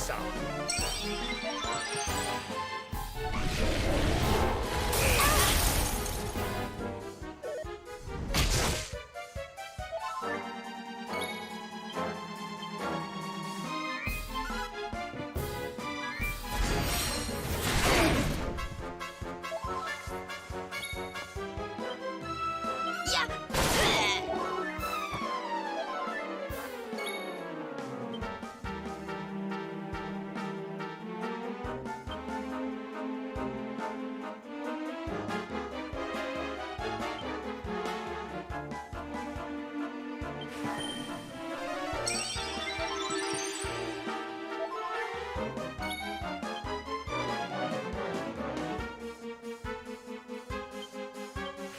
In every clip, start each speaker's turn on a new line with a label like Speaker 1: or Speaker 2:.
Speaker 1: some.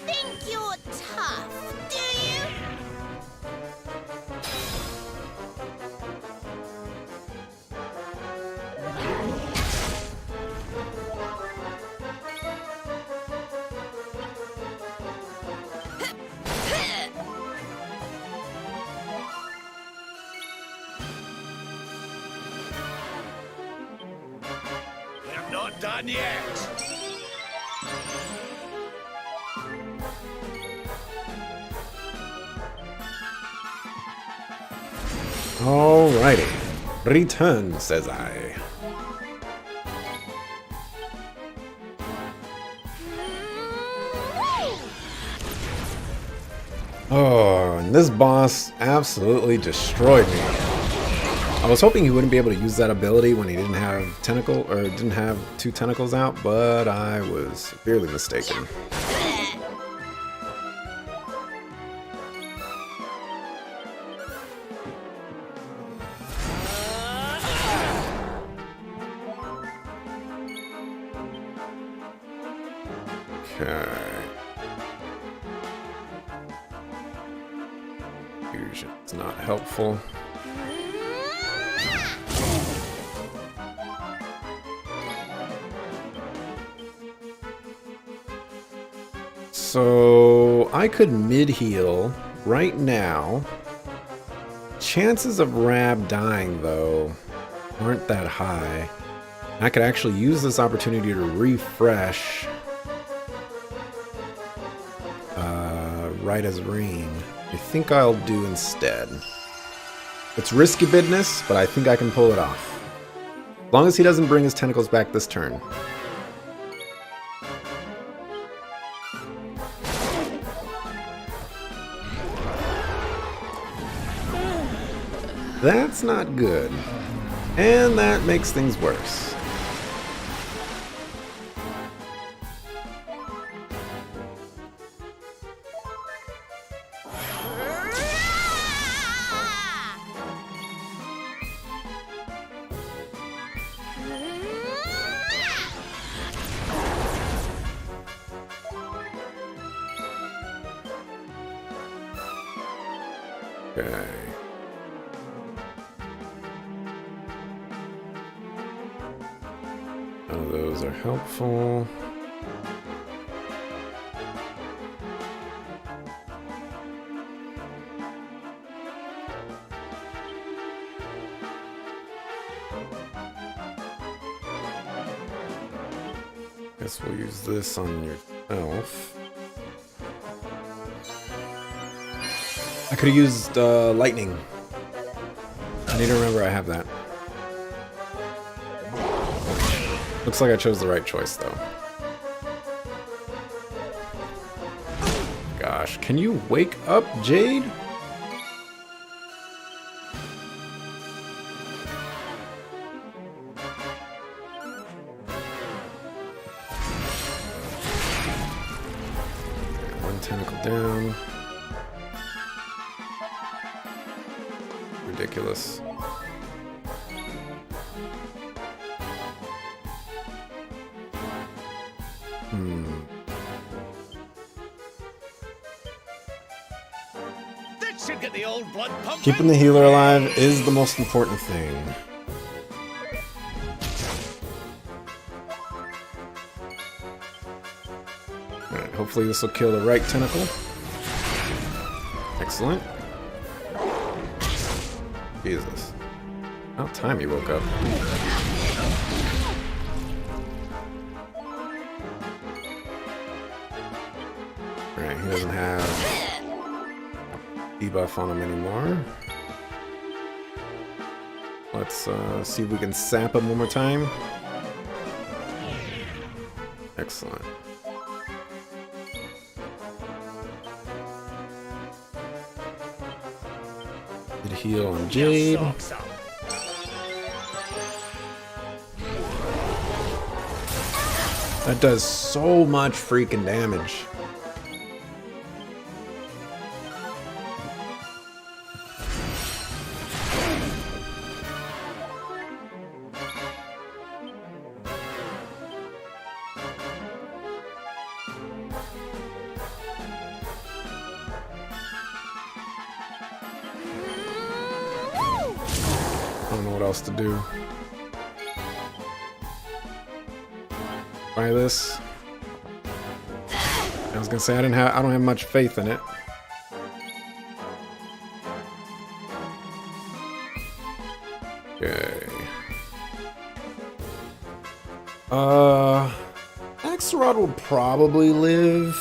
Speaker 2: Think you're tough, do you?
Speaker 1: I'm not done yet.
Speaker 3: Alrighty. Return, says I. Oh, and this boss absolutely destroyed me. I was hoping he wouldn't be able to use that ability when he didn't have didn't have two tentacles out, but I was severely mistaken. Okay. Fusion's not helpful. So I could mid-heal right now. Chances of Rab dying, though, aren't that high. I could actually use this opportunity to refresh right as rain. I think I'll do instead. It's risky business, but I think I can pull it off. As long as he doesn't bring his tentacles back this turn. That's not good. And that makes things worse. Okay. None of those are helpful. Guess we'll use this on yourself. I could have used lightning. I need to remember I have that. Looks like I chose the right choice, though. Gosh, can you wake up, Jade? One tentacle down. Ridiculous.
Speaker 1: That should get the old blood pumping.
Speaker 3: Keeping the healer alive is the most important thing. Alright, hopefully this will kill the right tentacle. Excellent. Jesus. About time you woke up. Alright, he doesn't have debuff on him anymore. Let's see if we can sap him one more time. Excellent. Did heal on Jade.
Speaker 1: Socks up.
Speaker 3: That does so much freaking damage. I don't know what else to do. Try this. I was gonna say I don't have much faith in it. Okay. Axelrod will probably live.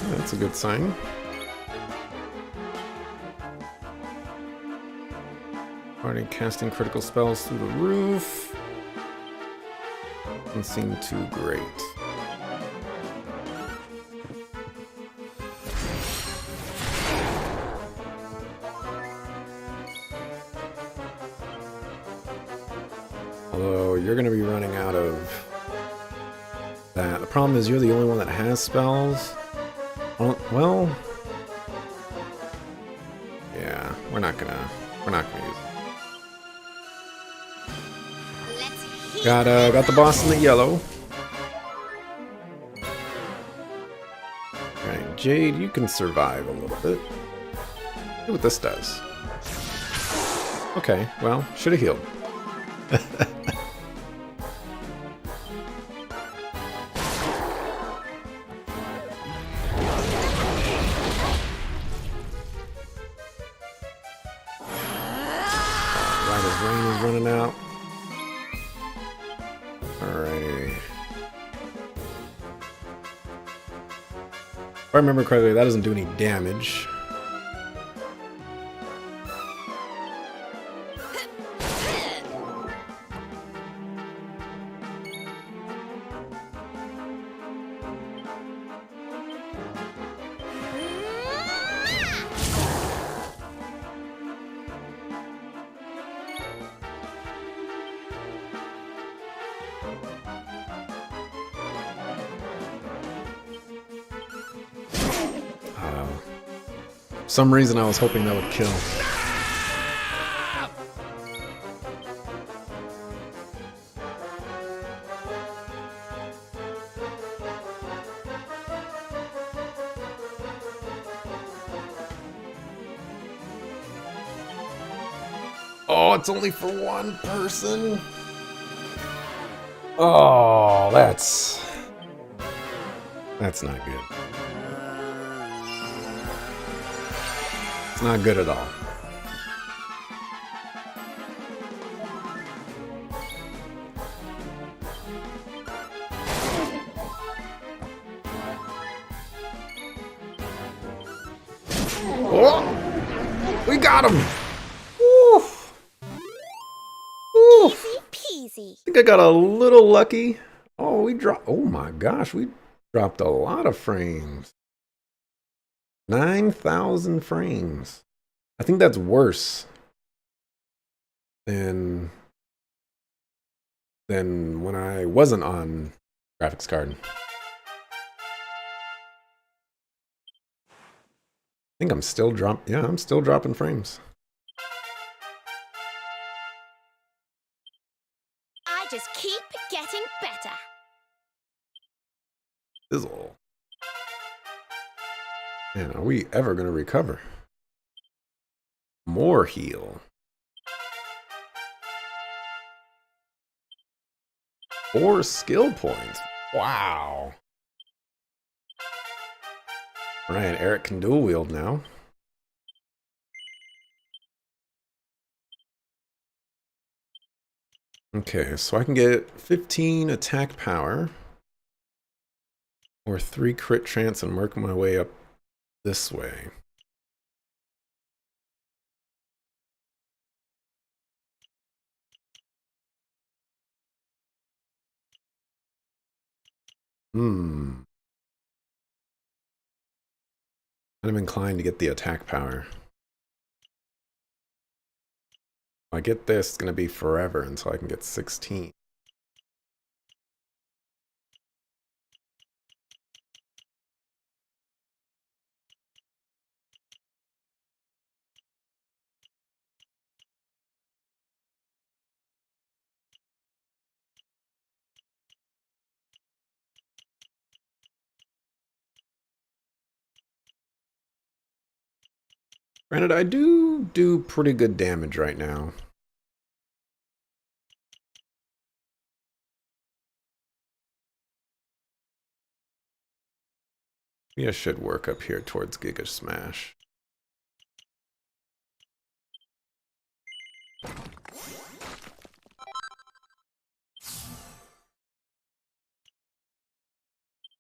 Speaker 3: That's a good sign. Already casting critical spells through the roof. Doesn't seem too great. Although you're going to be running out of that. The problem is you're the only one that has spells. Well, yeah, we're not gonna use it. Got the boss in the yellow. Alright, Jade, you can survive a little bit. See what this does. Okay, well, should have healed. Rain is running out. Alrighty. If I remember correctly, that doesn't do any damage. For some reason I was hoping that would kill. Oh, it's only for one person? Oh, that's not good. It's not good at all. Oh! We got him! Woo! Woo!
Speaker 2: Easy peasy.
Speaker 3: I think I got a little lucky. Oh, we dropped. Oh my gosh, we dropped a lot of frames. 9,000 frames. I think that's worse than when I wasn't on graphics card. I think I'm still I'm still dropping frames.
Speaker 2: I just keep getting better.
Speaker 3: Sizzle. Man, are we ever gonna recover? More heal. 4 skill points. Wow. Right, Eric can dual wield now. Okay, so I can get 15 attack power or 3 crit chance and work my way up this way. Kind of inclined to get the attack power. If I get this, it's going to be forever until I can get 16. Granted, I do pretty good damage right now. Maybe I should work up here towards Giga Smash.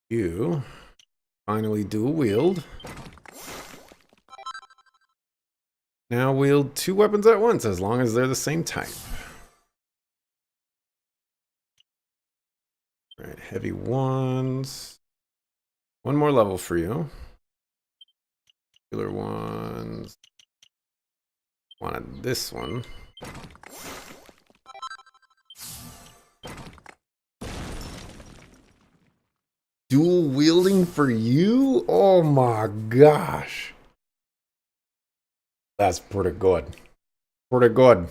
Speaker 3: You finally dual wield. Now wield 2 weapons at once as long as they're the same type. Right, heavy ones. 1 more level for you. Regular ones. Wanted this one. Dual wielding for you? Oh my gosh. That's pretty good. Pretty good.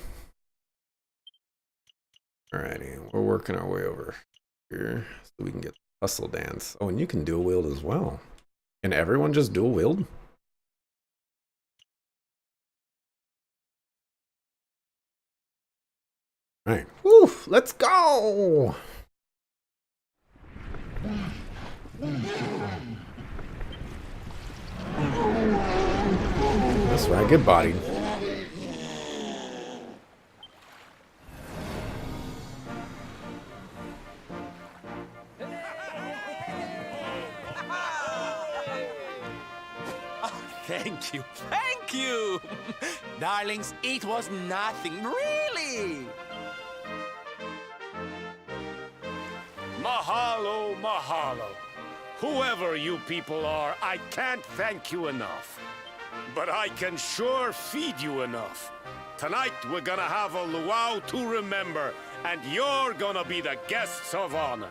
Speaker 3: Alrighty, we're working our way over here so we can get Hustle Dance. Oh, and you can dual wield as well. Can everyone just dual wield? Alright, woo, let's go! That's right, get bodied.
Speaker 4: Thank you, thank you! Darlings, it was nothing, really!
Speaker 1: Mahalo, mahalo. Whoever you people are, I can't thank you enough. But I can sure feed you enough. Tonight we're gonna have a luau to remember, and you're gonna be the guests of honor.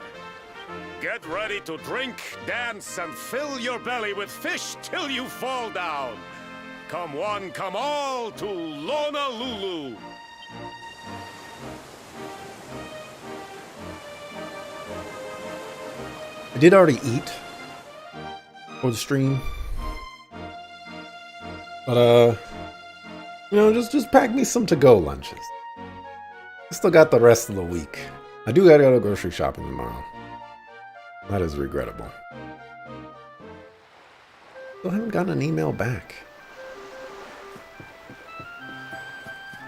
Speaker 1: Get ready to drink, dance, and fill your belly with fish till you fall down. Come one, come all to Lonalulu.
Speaker 3: I did already eat for the stream. But, you know, just pack me some to-go lunches. I still got the rest of the week. I do gotta go grocery shopping tomorrow. That is regrettable. Still haven't gotten an email back.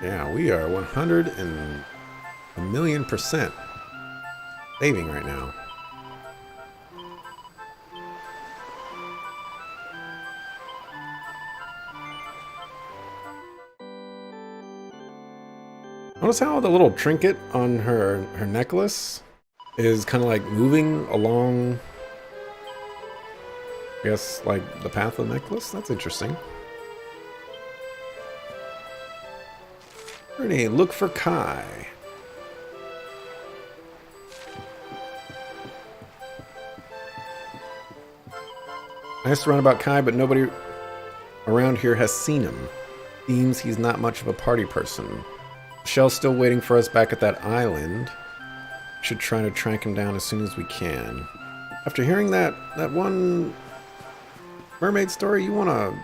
Speaker 3: Yeah, we are 100,000,000% saving right now. Notice how the little trinket on her necklace is kind of like moving along, I guess, like the path of the necklace? That's interesting. Alrighty, look for Kai. I asked around about Kai, but nobody around here has seen him. Seems he's not much of a party person. Michelle's still waiting for us back at that island. Should try to track him down as soon as we can. After hearing that one mermaid story, you wanna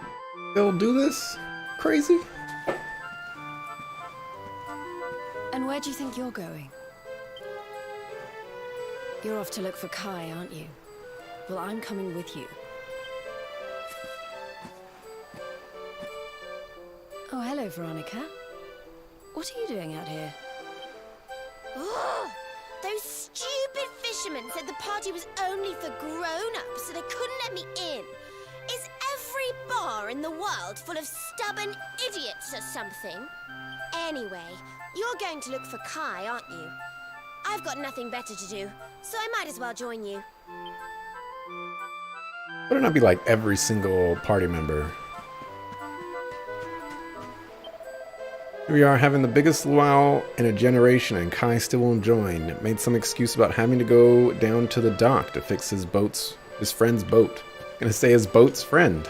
Speaker 3: still do this? Crazy?
Speaker 5: And where do you think you're going? You're off to look for Kai, aren't you? Well, I'm coming with you. Oh, hello, Veronica. What are you doing out here?
Speaker 2: Ugh! Those stupid fishermen said the party was only for grown-ups, so they couldn't let me in. Is every bar in the world full of stubborn idiots or something? Anyway, you're going to look for Kai, aren't you? I've got nothing better to do, so I might as well join you.
Speaker 3: Better not be like every single party member. Here we are having the biggest luau in a generation, and Kai still won't join. Made some excuse about having to go down to the dock to fix his friend's boat. Gonna say his boat's friend.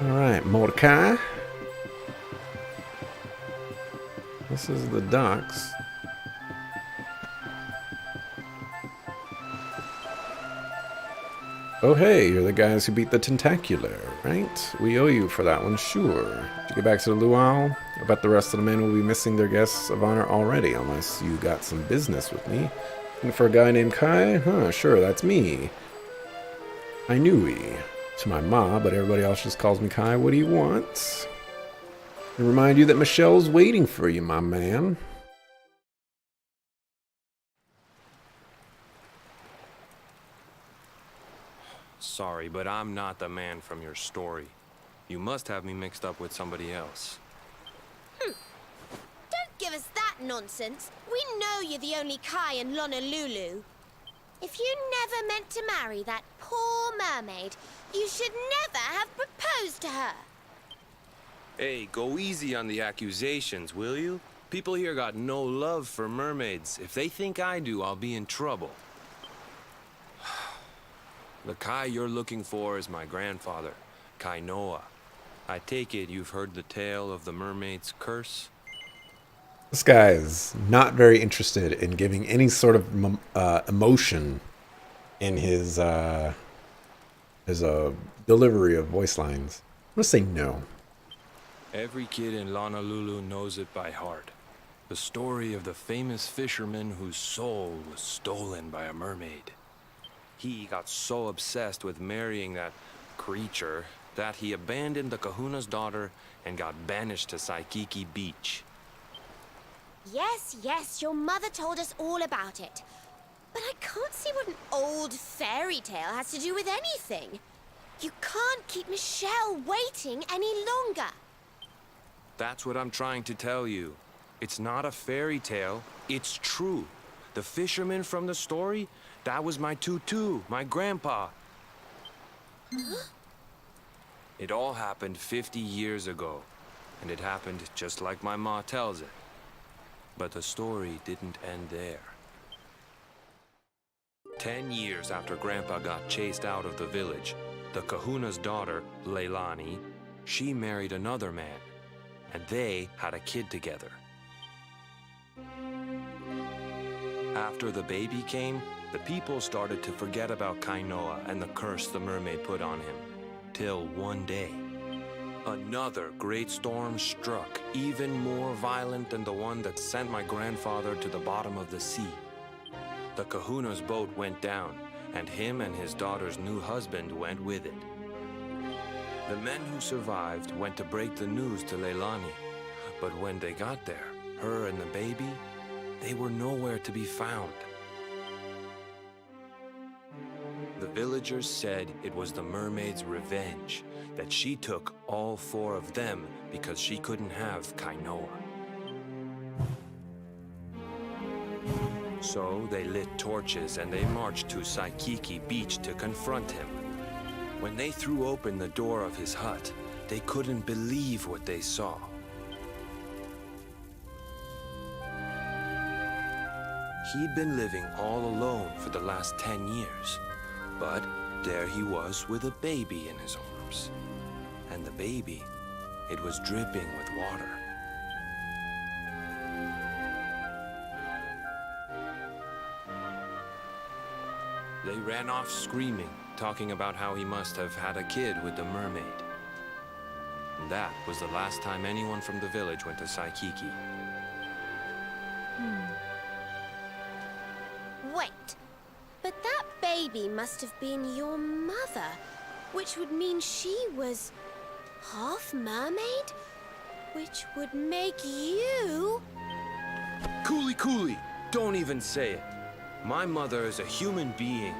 Speaker 3: Alright, Mordecai. This is the docks. Oh hey, you're the guys who beat the Tentacular, right? We owe you for that one, sure. To get back to the luau, I bet the rest of the men will be missing their guests of honor already, unless you got some business with me. Looking for a guy named Kai? Huh, sure, that's me. I knew he. To my ma, but everybody else just calls me Kai. What do you want? I remind you that Michelle's waiting for you, my man.
Speaker 6: Sorry, but I'm not the man from your story. You must have me mixed up with somebody else.
Speaker 2: Don't give us that nonsense. We know you're the only Kai in Honolulu. If you never meant to marry that poor mermaid, you should never have proposed to her.
Speaker 6: Hey, go easy on the accusations, will you? People here got no love for mermaids. If they think I do, I'll be in trouble. The Kai you're looking for is my grandfather, Kainoa. I take it you've heard the tale of the mermaid's curse?
Speaker 3: This guy is not very interested in giving any sort of emotion in his delivery of voice lines. I'm gonna say no.
Speaker 6: Every kid in Honolulu knows it by heart. The story of the famous fisherman whose soul was stolen by a mermaid. He got so obsessed with marrying that creature that he abandoned the kahuna's daughter and got banished to Saikiki Beach.
Speaker 2: Yes, your mother told us all about it. But I can't see what an old fairy tale has to do with anything. You can't keep Michelle waiting any longer.
Speaker 6: That's what I'm trying to tell you. It's not a fairy tale, it's true. The fisherman from the story, that was my tutu, my grandpa. It all happened 50 years ago, and it happened just like my ma tells it. But the story didn't end there. 10 years after Grandpa got chased out of the village, the kahuna's daughter, Leilani, she married another man, and they had a kid together. After the baby came, the people started to forget about Kainoa and the curse the mermaid put on him. Till one day, another great storm struck, even more violent than the one that sent my grandfather to the bottom of the sea. The kahuna's boat went down, and him and his daughter's new husband went with it. The men who survived went to break the news to Leilani, but when they got there, her and the baby, they were nowhere to be found. The villagers said it was the mermaid's revenge, that she took all 4 of them because she couldn't have Kainoa. So they lit torches and they marched to Saikiki Beach to confront him. When they threw open the door of his hut, they couldn't believe what they saw. He'd been living all alone for the last 10 years, but there he was with a baby in his arms. And the baby, it was dripping with water. They ran off screaming, talking about how he must have had a kid with the mermaid. And that was the last time anyone from the village went to Saikiki.
Speaker 2: Wait, but that baby must have been your mother, which would mean she was half mermaid, which would make you...
Speaker 6: Cooley, don't even say it. My mother is a human being.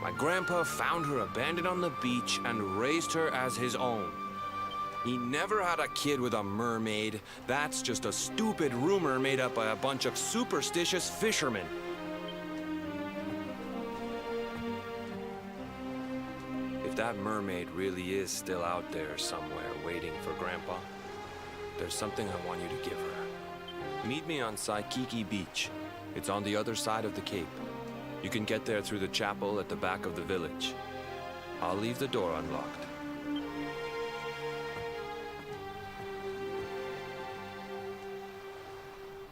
Speaker 6: My grandpa found her abandoned on the beach and raised her as his own. He never had a kid with a mermaid. That's just a stupid rumor made up by a bunch of superstitious fishermen. If that mermaid really is still out there somewhere waiting for Grandpa, there's something I want you to give her. Meet me on Saikiki Beach. It's on the other side of the cape. You can get there through the chapel at the back of the village. I'll leave the door unlocked.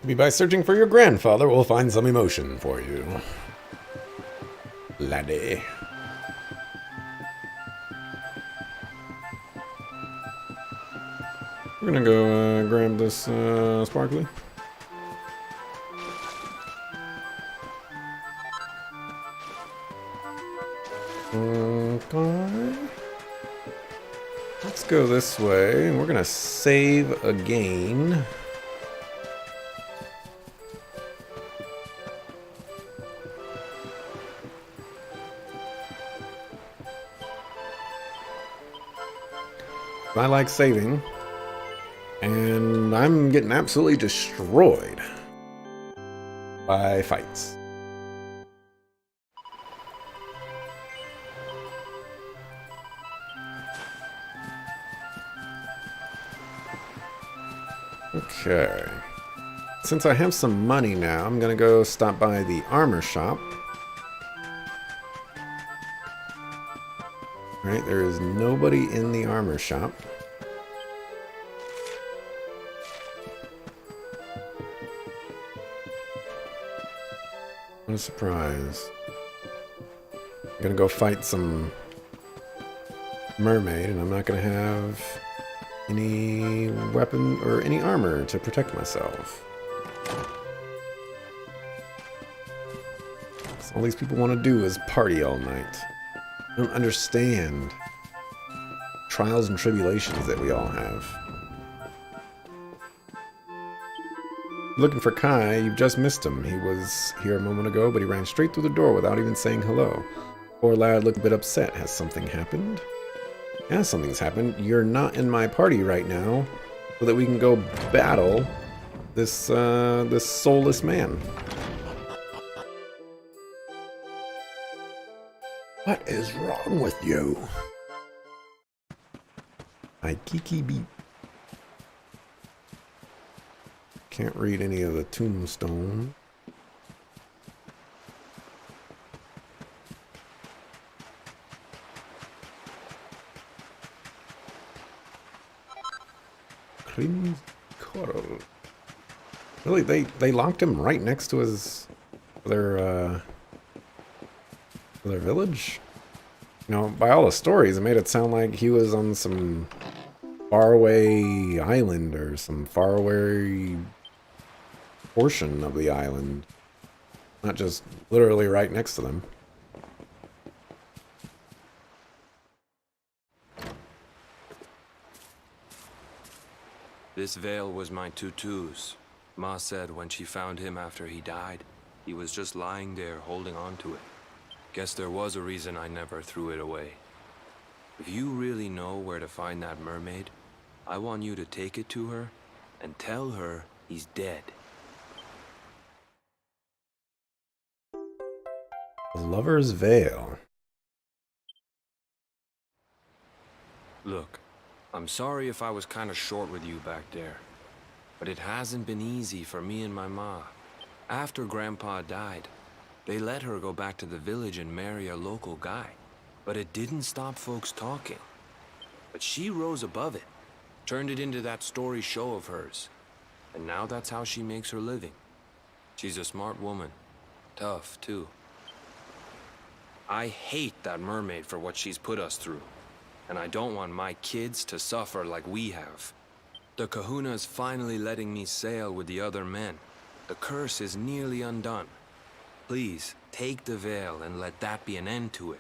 Speaker 3: Maybe by searching for your grandfather, we'll find some emotion for you. Laddie. We're gonna go grab this sparkly. Okay. Let's go this way. We're gonna save again. I like saving, and I'm getting absolutely destroyed by fights. Okay. Since I have some money now, I'm gonna go stop by the armor shop. Alright, there is nobody in the armor shop. What a surprise. I'm gonna go fight some mermaid, and I'm not gonna have any weapon or any armor to protect myself. So all these people want to do is party all night. I don't understand trials and tribulations that we all have. Looking for Kai, you've just missed him. He was here a moment ago, but he ran straight through the door without even saying hello. Poor lad looked a bit upset. Has something happened? Yeah, something's happened. You're not in my party right now, so that we can go battle this this soulless man. What is wrong with you? Saikiki Beach. Can't read any of the tombstone. Clean coral. Really, they locked him right next to their village? You know, by all the stories, it made it sound like he was on some faraway island or some faraway portion of the island. Not just literally right next to them.
Speaker 6: This veil was my tutu's. Ma said when she found him after he died, he was just lying there holding on to it. Guess there was a reason I never threw it away. If you really know where to find that mermaid, I want you to take it to her and tell her he's dead.
Speaker 3: The Lover's Veil.
Speaker 6: Look, I'm sorry if I was kind of short with you back there, but it hasn't been easy for me and my ma. After Grandpa died, they let her go back to the village and marry a local guy. But it didn't stop folks talking. But she rose above it, turned it into that story show of hers. And now that's how she makes her living. She's a smart woman. Tough, too. I hate that mermaid for what she's put us through. and I don't want my kids to suffer like we have. The Kahuna's finally letting me sail with the other men. The curse is nearly undone. Please, take the veil and let that be an end to it.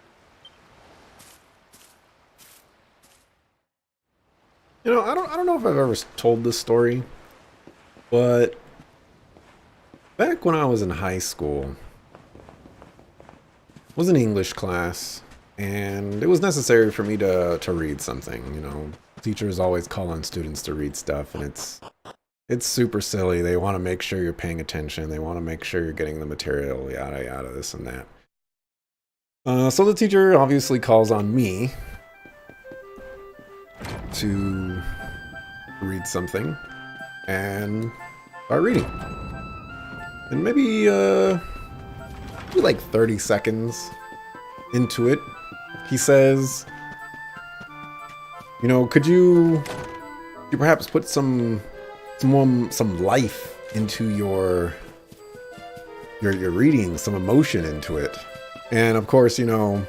Speaker 3: You know, I don't know if I've ever told this story, but back when I was in high school, it was an English class, and it was necessary for me to read something. You know, teachers always call on students to read stuff, and it's super silly. They want to make sure you're paying attention. They want to make sure you're getting the material, yada yada, this and that. So the teacher obviously calls on me to read something and start reading. And maybe like 30 seconds into it, he says, you know, could you perhaps put some life into your reading, some emotion into it? And of course, you know,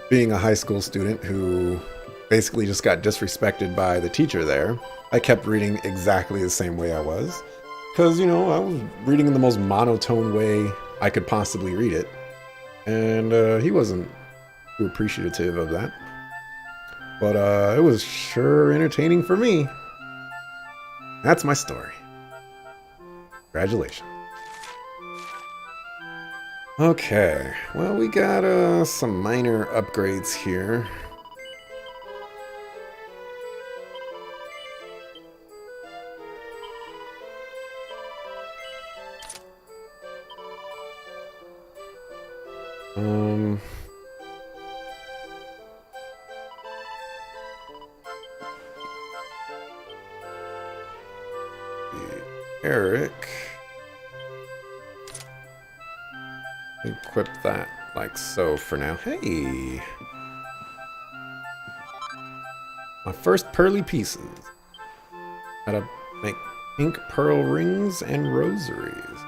Speaker 3: being a high school student who basically just got disrespected by the teacher there, I kept reading exactly the same way I was. Because, you know, I was reading in the most monotone way I could possibly read it. And he wasn't too appreciative of that. But it was sure entertaining for me. That's my story. Congratulations. Okay, well, we got some minor upgrades here. Eric. Equip that like so for now. Hey! My first pearly pieces. How to make pink pearl rings and rosaries.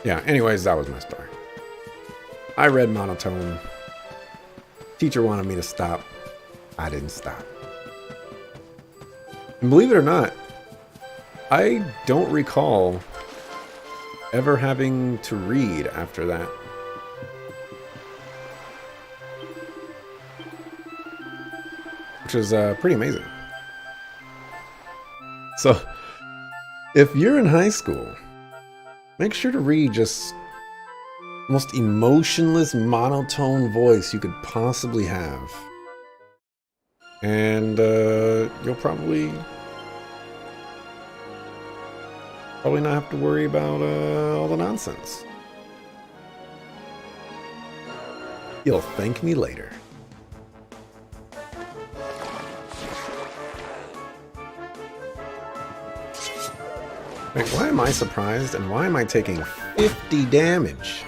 Speaker 3: Yeah, anyways, that was my story. I read monotone. Teacher wanted me to stop. I didn't stop. And believe it or not, I don't recall ever having to read after that. Which is pretty amazing. So, if you're in high school, make sure to read just the most emotionless, monotone voice you could possibly have. And you'll probably not have to worry about all the nonsense. You'll thank me later. Wait, why am I surprised and why am I taking 50 damage?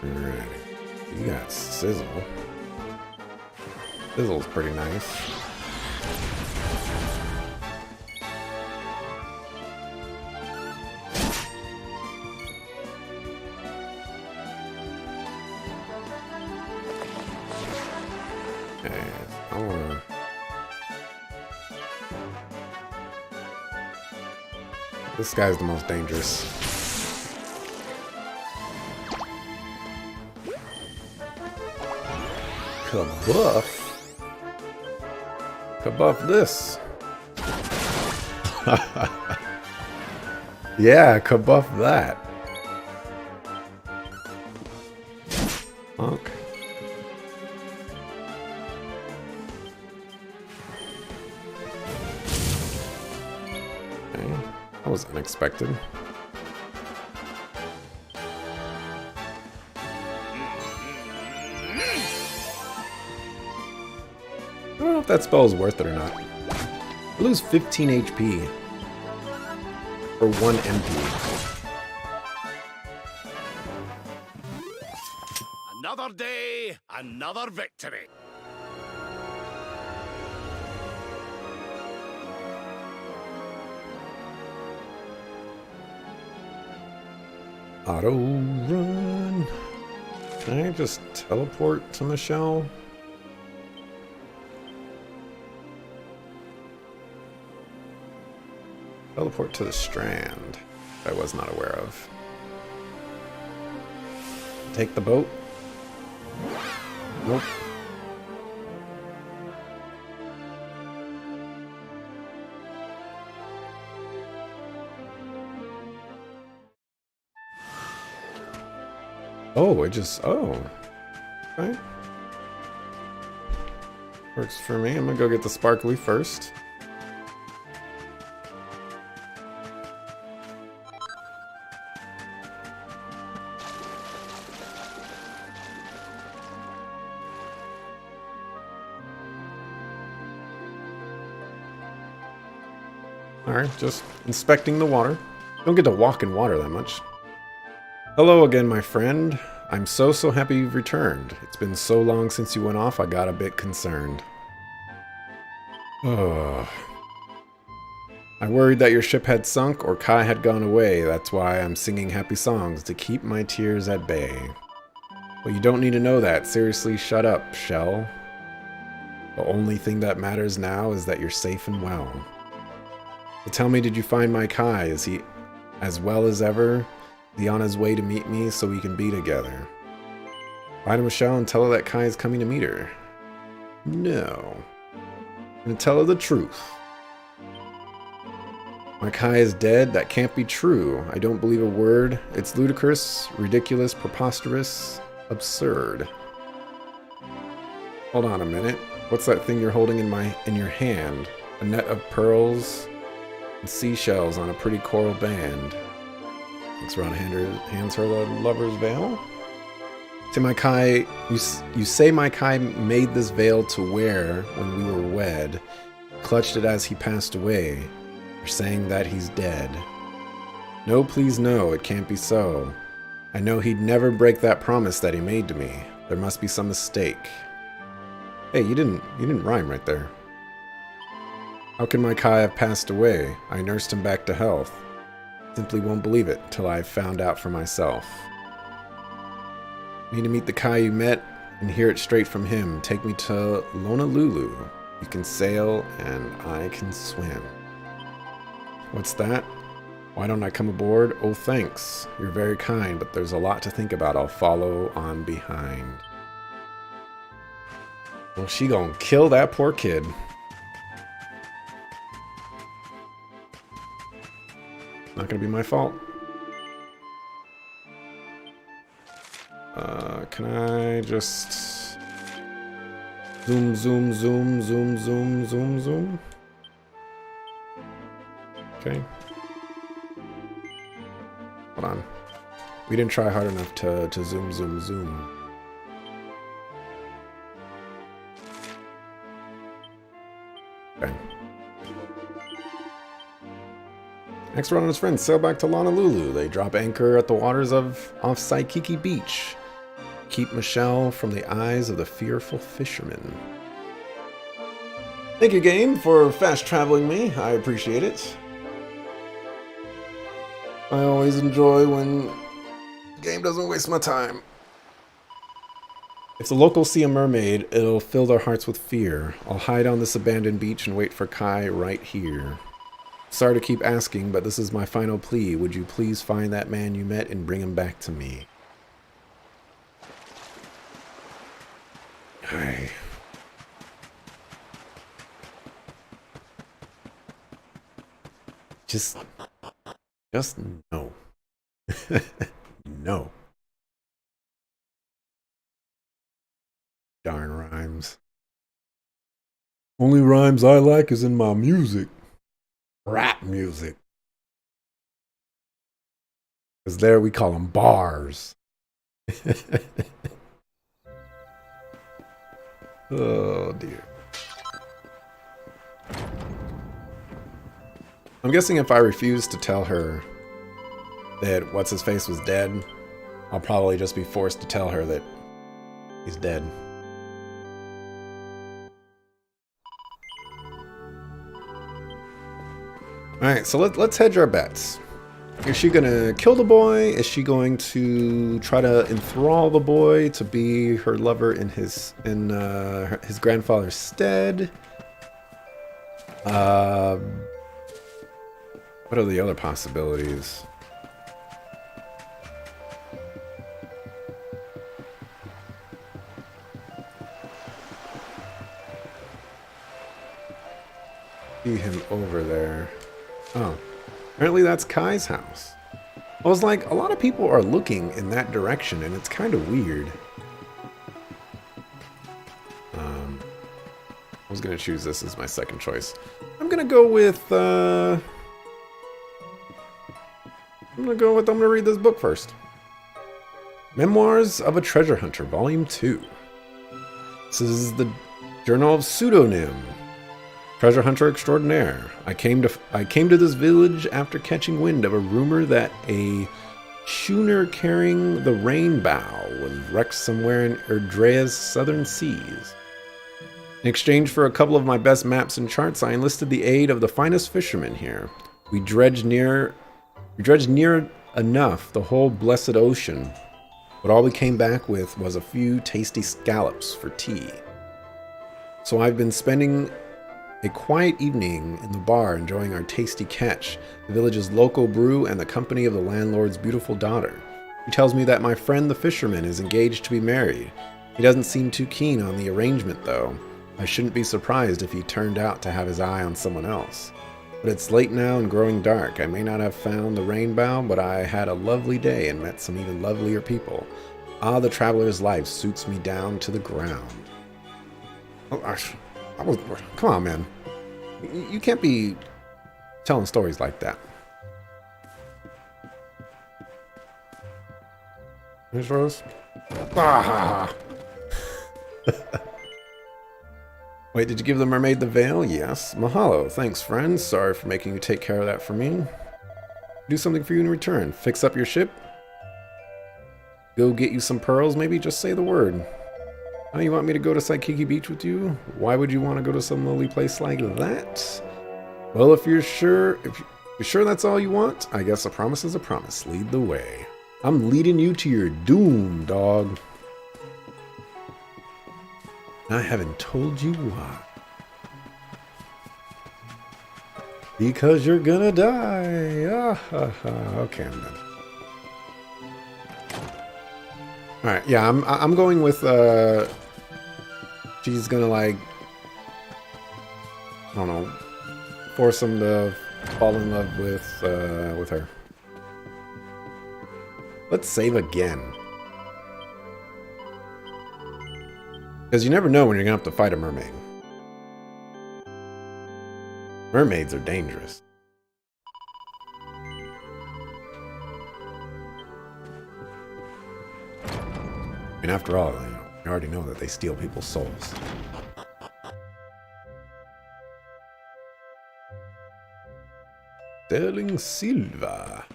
Speaker 3: Alright, you got Sizzle. Sizzle's pretty nice. Okay, I wanna... This guy's the most dangerous. Kabuff? Kabuff this. Yeah, kabuff that. Honk. Okay, that was unexpected. I don't know if that spell is worth it or not. I lose 15 HP for 1 MP.
Speaker 1: Another day, another victory.
Speaker 3: Auto run. Can I just teleport to Michelle? Teleport to the strand. I was not aware of. Take the boat? Nope. Oh, it just... Oh. Okay. Works for me. I'm gonna go get the sparkly first. Alright, just inspecting the water. Don't get to walk in water that much. Hello again, my friend. I'm so happy you've returned. It's been so long since you went off, I got a bit concerned. Oh. I worried that your ship had sunk or Kai had gone away. That's why I'm singing happy songs to keep my tears at bay. Well, you don't need to know that. Seriously, shut up, Shell. The only thing that matters now is that you're safe and well. So tell me, did you find my Kai? Is he as well as ever? Is he on his way to meet me so we can be together? Bye to Michelle and tell her that Kai is coming to meet her. No. I'm gonna tell her the truth. My Kai is dead? That can't be true. I don't believe a word. It's ludicrous, ridiculous, preposterous, absurd. Hold on a minute. What's that thing you're holding in your hand? A net of pearls and seashells on a pretty coral band. Thanks, Ron hands her the lover's veil. To my Kai, you say my Kai made this veil to wear when we were wed, clutched it as he passed away. You're saying that he's dead. No, please no, it can't be so. I know he'd never break that promise that he made to me. There must be some mistake. Hey, you didn't rhyme right there. How can my Kai have passed away? I nursed him back to health. Simply won't believe it till I've found out for myself. Need to meet the Kai you met and hear it straight from him. Take me to Lonalulu. You can sail and I can swim. What's that? Why don't I come aboard? Oh, thanks. You're very kind, but there's a lot to think about. I'll follow on behind. Well, she gonna kill that poor kid. Not gonna be my fault. Can I just zoom, zoom, zoom, zoom, zoom, zoom, zoom? Okay. Hold on. We didn't try hard enough to zoom, zoom, zoom. Okay. Next, Ron and his friends sail back to Lonalulu. They drop anchor at the waters off Saikiki Beach. Keep Michelle from the eyes of the fearful fishermen. Thank you, game, for fast traveling me. I appreciate it. I always enjoy when the game doesn't waste my time. If the locals see a mermaid, it'll fill their hearts with fear. I'll hide on this abandoned beach and wait for Kai right here. Sorry to keep asking, but this is my final plea. Would you please find that man you met and bring him back to me? Hi. Just no. No. Darn rhymes. Only rhymes I like is in my music. Rap music. Because there we call them bars. Oh dear. I'm guessing if I refuse to tell her that What's-His-Face was dead, I'll probably just be forced to tell her that he's dead. Alright, so let's hedge our bets. Is she gonna kill the boy? Is she going to try to enthrall the boy to be her lover in his grandfather's stead? What are the other possibilities? See him over there. Oh. Apparently that's Kai's house. I was like, a lot of people are looking in that direction, and it's kind of weird. I was going to choose this as my second choice. I'm going to go with... I'm going to read this book first. Memoirs of a Treasure Hunter, Volume 2. This is the Journal of Pseudonym. Treasure hunter extraordinaire. I came to this village after catching wind of a rumor that a schooner carrying the Rainbow was wrecked somewhere in Erdrea's southern seas. In exchange for a couple of my best maps and charts, I enlisted the aid of the finest fishermen here. We dredged near enough the whole blessed ocean, but all we came back with was a few tasty scallops for tea. So I've been spending a quiet evening in the bar enjoying our tasty catch, the village's local brew, and the company of the landlord's beautiful daughter. He tells me that my friend the fisherman is engaged to be married. He doesn't seem too keen on the arrangement, though. I shouldn't be surprised if he turned out to have his eye on someone else. But it's late now and growing dark. I may not have found the Rainbow, but I had a lovely day and met some even lovelier people. Ah, the traveler's life suits me down to the ground. Come on, man. You can't be telling stories like that. Miss Rose? Ah. Wait, did you give the mermaid the veil? Yes. Mahalo. Thanks, friend. Sorry for making you take care of that for me. Do something for you in return. Fix up your ship? Go get you some pearls, maybe? Just say the word. Oh, you want me to go to Saikiki Beach with you? Why would you want to go to some lowly place like that? Well, if you're sure that's all you want, I guess a promise is a promise. Lead the way. I'm leading you to your doom, dog. I haven't told you why. Because you're gonna die. Okay, I'm done. Alright, yeah, I'm going with, she's gonna, like, I don't know, force him to fall in love with her. Let's save again. Because you never know when you're gonna have to fight a mermaid. Mermaids are dangerous. And after all, you already know that they steal people's souls. Sterling Silva.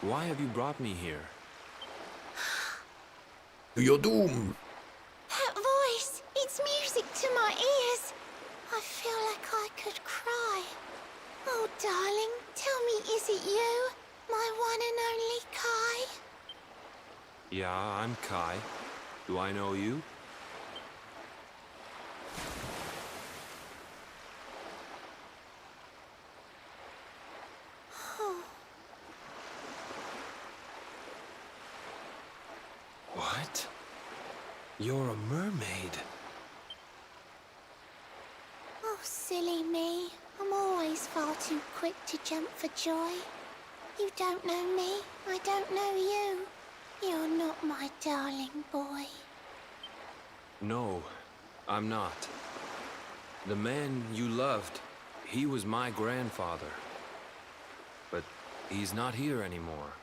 Speaker 6: Why have you brought me here?
Speaker 3: To your doom.
Speaker 2: That voice, it's music to my ears. I feel like I could cry. Oh, darling, tell me, is it you? My one and only Kai?
Speaker 6: Yeah, I'm Kai. Do I know you? What? You're a mermaid.
Speaker 2: Oh, silly me. I'm always far too quick to jump for joy. You don't know me. I don't know you. You're not my darling boy.
Speaker 6: No, I'm not. The man you loved, he was my grandfather. But he's not here anymore.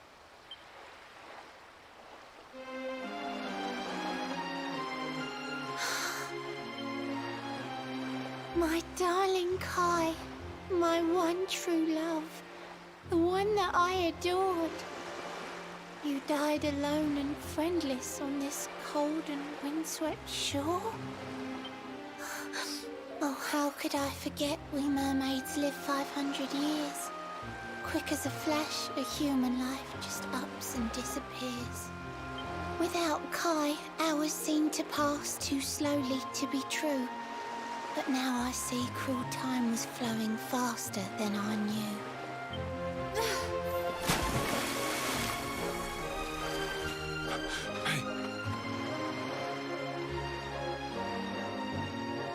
Speaker 2: My darling Kai, my one true love, the one that I adored. You died alone and friendless on this cold and windswept shore?
Speaker 7: How could I forget we mermaids live 500 years? Quick as a flash, a human life just ups and disappears. Without Kai, hours seem to pass too slowly to be true. But now I see cruel time was flowing faster than I knew.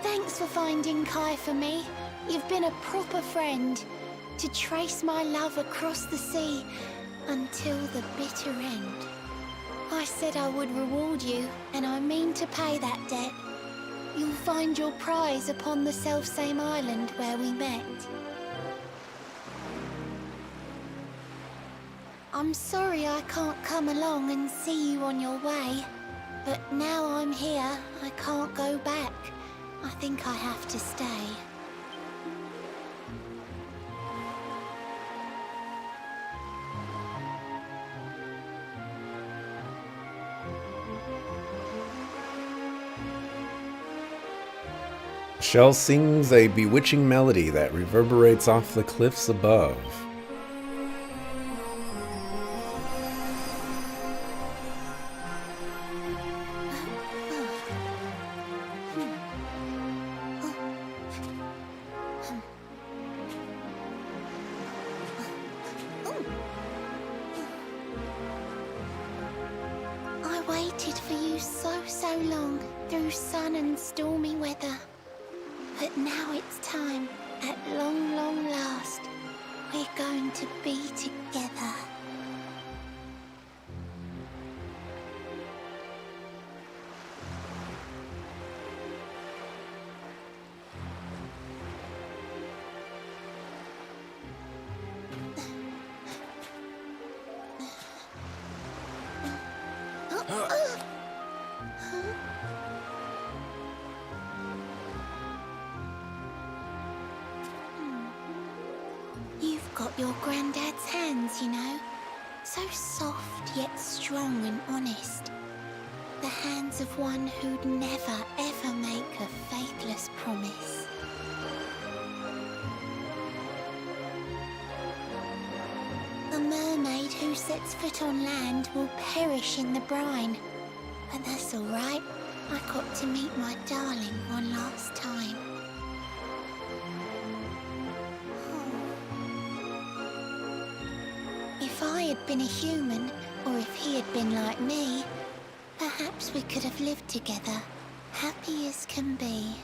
Speaker 7: Thanks for finding Kai for me. You've been a proper friend. To trace my love across the sea until the bitter end. I said I would reward you, and I mean to pay that debt. You'll find your prize upon the selfsame island where we met. I'm sorry I can't come along and see you on your way, but now I'm here, I can't go back. I think I have to stay.
Speaker 3: Shell sings a bewitching melody that reverberates off the cliffs above.
Speaker 7: I waited for you so long, through sun and stormy weather. But now it's time, at long last, we're going to be together. You've got your granddad's hands, you know. So soft yet strong and honest. The hands of one who'd never ever make a faithless promise. A mermaid who sets foot on land will perish in the brine. But that's all right. I got to meet my darling one last time. If I had been a human, or if he had been like me, perhaps we could have lived together, happy as can be.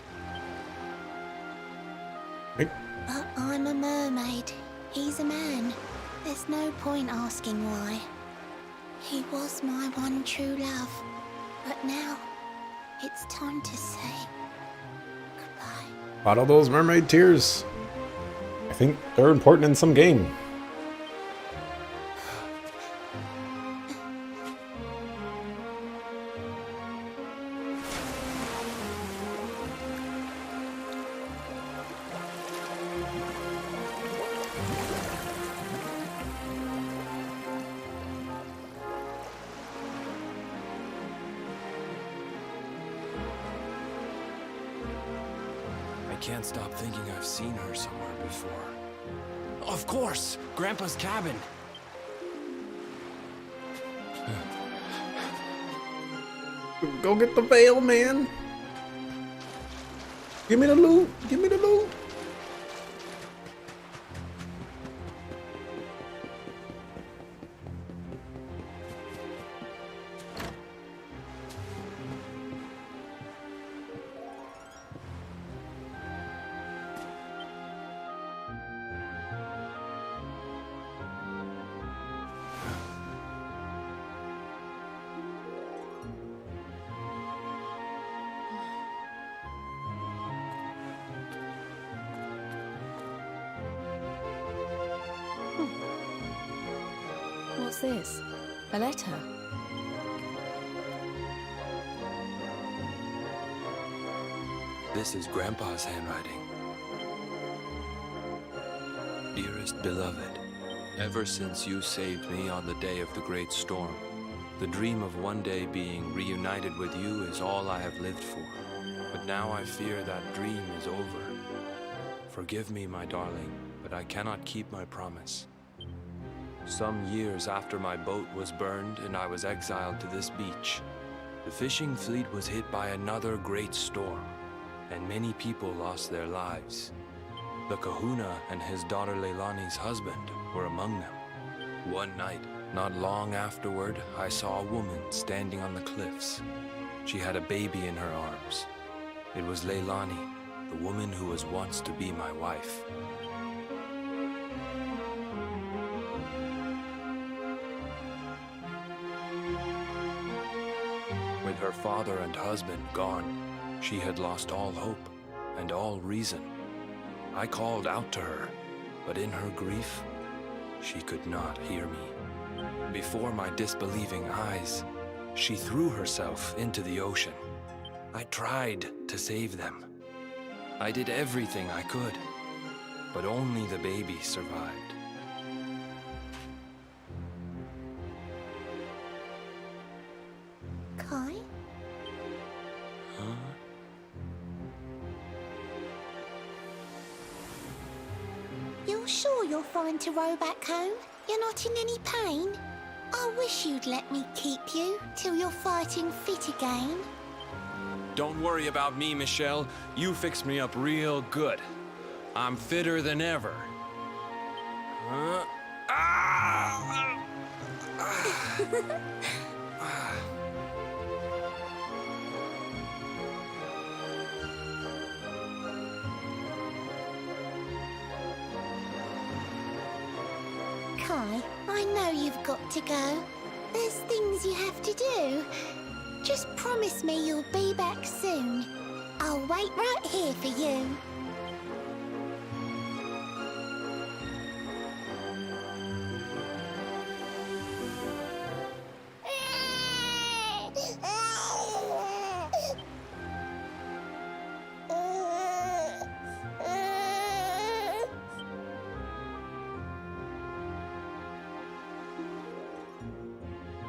Speaker 3: Right.
Speaker 7: But I'm a mermaid. He's a man. There's no point asking why. He was my one true love. But now, it's time to say goodbye.
Speaker 3: Bottle those mermaid tears. I think they're important in some game.
Speaker 6: I can't stop thinking I've seen her somewhere before. Of course! Grandpa's cabin!
Speaker 3: Go get the veil, man. Give me the loot. Give me the loot.
Speaker 5: What's this? A letter?
Speaker 6: This is Grandpa's handwriting. Dearest beloved, ever since you saved me on the day of the great storm, the dream of one day being reunited with you is all I have lived for. But now I fear that dream is over. Forgive me, my darling, but I cannot keep my promise. Some years after my boat was burned and I was exiled to this beach, the fishing fleet was hit by another great storm, and many people lost their lives. The kahuna and his daughter Leilani's husband were among them. One night, not long afterward, I saw a woman standing on the cliffs. She had a baby in her arms. It was Leilani, the woman who was once to be my wife. With her father and husband gone, she had lost all hope and all reason. I called out to her, but in her grief, she could not hear me. Before my disbelieving eyes, she threw herself into the ocean. I tried to save them. I did everything I could, but only the baby survived.
Speaker 7: Kai?
Speaker 6: Huh?
Speaker 7: You're sure you're fine to row back home? You're not in any pain? I wish you'd let me keep you till you're fighting fit again.
Speaker 6: Don't worry about me, Michelle. You fixed me up real good. I'm fitter than ever. Huh? Ah!
Speaker 7: Kai, I know you've got to go. There's things you have to do. Just promise me you'll be back soon. I'll wait right here for you.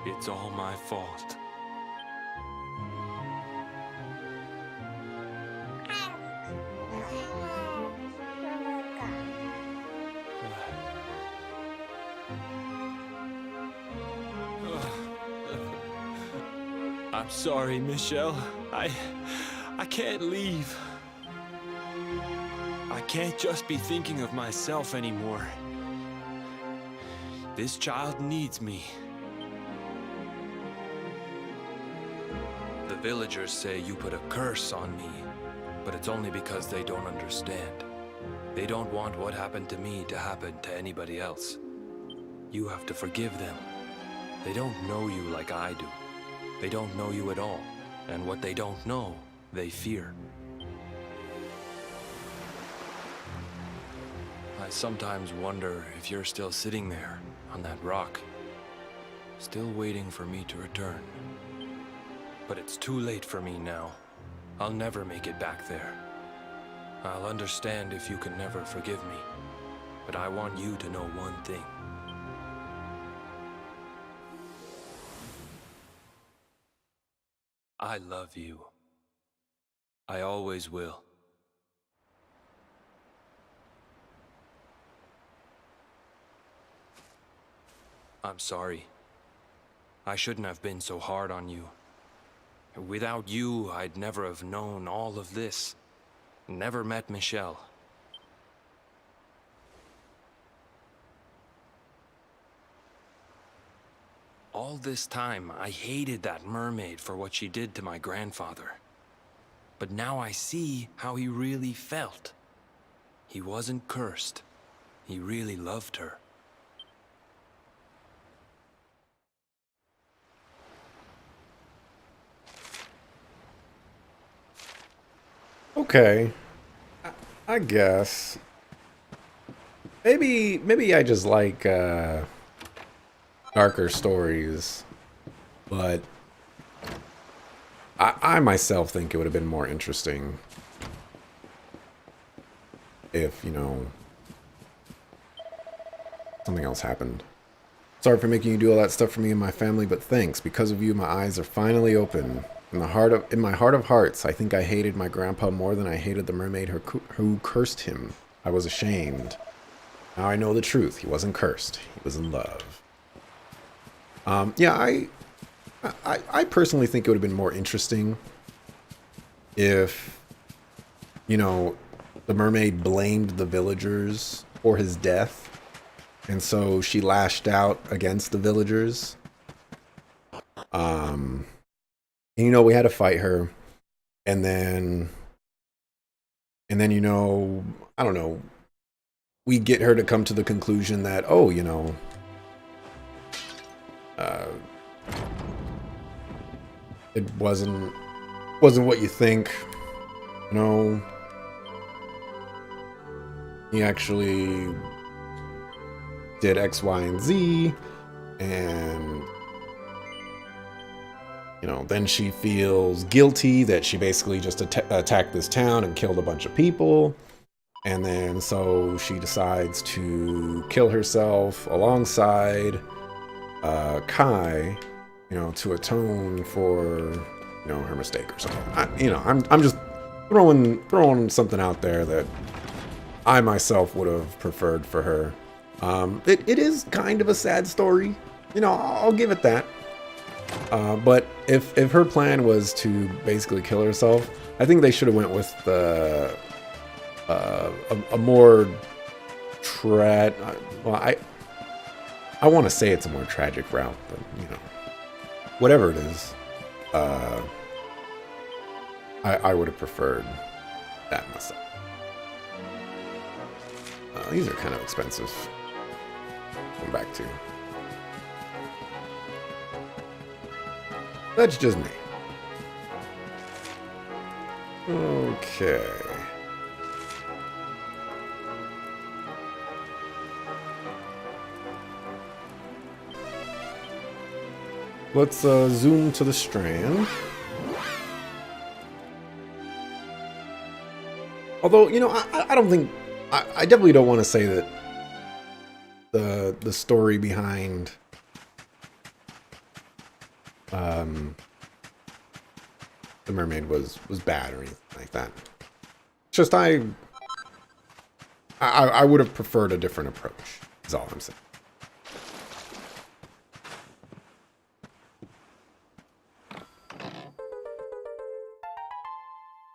Speaker 6: It's all my fault. I'm sorry, Michelle. I can't leave. I can't just be thinking of myself anymore. This child needs me. The villagers say you put a curse on me, but it's only because they don't understand. They don't want what happened to me to happen to anybody else. You have to forgive them. They don't know you like I do. They don't know you at all, and what they don't know, they fear. I sometimes wonder if you're still sitting there on that rock, still waiting for me to return. But it's too late for me now. I'll never make it back there. I'll understand if you can never forgive me, but I want you to know one thing. I love you. I always will. I'm sorry. I shouldn't have been so hard on you. Without you, I'd never have known all of this. Never met Michelle. All this time, I hated that mermaid for what she did to my grandfather. But now I see how he really felt. He wasn't cursed. He really loved her.
Speaker 3: Okay. I guess. Maybe I just like darker stories, but I myself think it would have been more interesting if, you know, something else happened. Sorry for making you do all that stuff for me and my family, but thanks. Because of you, my eyes are finally open. In my heart of hearts, I think I hated my grandpa more than I hated the mermaid who cursed him. I was ashamed. Now I know the truth. He wasn't cursed. He was in love. Yeah, I personally think it would have been more interesting if, you know, the mermaid blamed the villagers for his death, and so she lashed out against the villagers. And, you know, we had to fight her, and then, you know, I don't know, we get her to come to the conclusion that, oh, you know, it wasn't what you think, you know. He actually did X, Y, and Z, and, you know, then she feels guilty that she basically just attacked this town and killed a bunch of people. And then so she decides to kill herself alongside Kai, you know, to atone for, you know, her mistake or something. I'm just throwing something out there that I myself would have preferred for her. It is kind of a sad story, you know, I'll give it that. But if her plan was to basically kill herself, I think they should have went with a more I want to say it's a more tragic route, but, you know, whatever it is, I would have preferred that myself. These are kind of expensive. Come back to. That's just me. Okay. Let's zoom to the Strand. Although, you know, I don't think... I definitely don't want to say that the story behind the mermaid was bad or anything like that. It's just I would have preferred a different approach, is all I'm saying.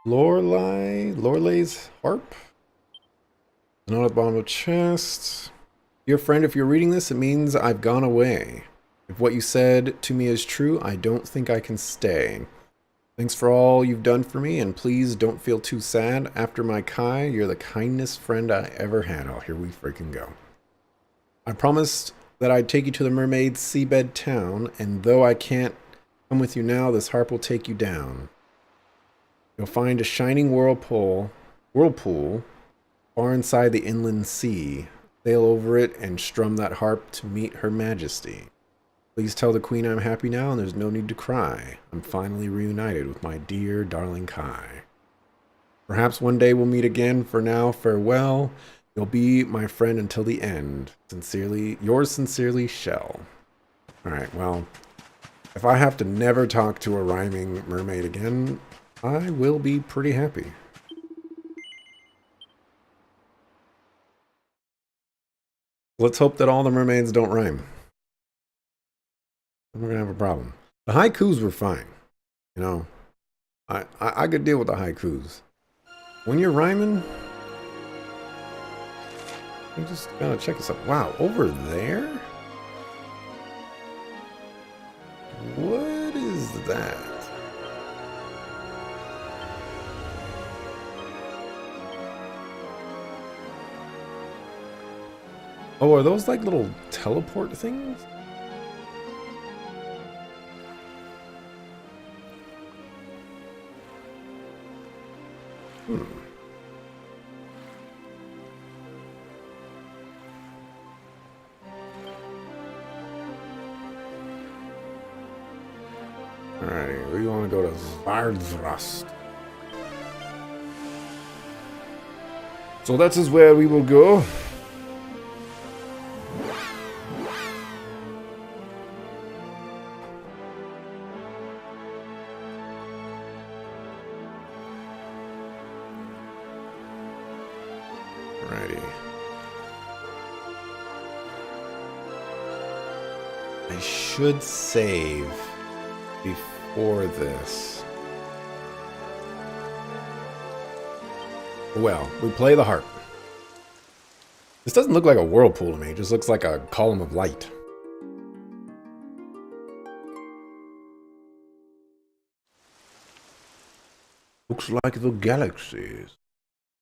Speaker 3: Lorelai's harp. Not at the bottom of the chest. Dear friend, if you're reading this, it means I've gone away. If what you said to me is true, I don't think I can stay. Thanks for all you've done for me, and please don't feel too sad. After my Kai, you're the kindest friend I ever had. Oh, here we freaking go. I promised that I'd take you to the mermaid's seabed town, and though I can't come with you now, this harp will take you down. You'll find a shining whirlpool far inside the inland sea. Sail over it and strum that harp to meet her majesty. Please tell the queen I'm happy now and there's no need to cry. I'm finally reunited with my dear, darling Kai. Perhaps one day we'll meet again. For now, farewell. You'll be my friend until the end. Sincerely, yours sincerely, Shell. Alright, well, if I have to never talk to a rhyming mermaid again, I will be pretty happy. Let's hope that all the mermaids don't rhyme. We're gonna have a problem. The haikus were fine. You know, I could deal with the haikus. When you're rhyming, you just gotta check this out. Wow, over there? What is that? Oh, are those like little teleport things? Alright, we want to go to Zvardrust. So that is where we will go. Right. I should save before this. Well, we play the harp. This doesn't look like a whirlpool to me. It just looks like a column of light. Looks like the galaxy is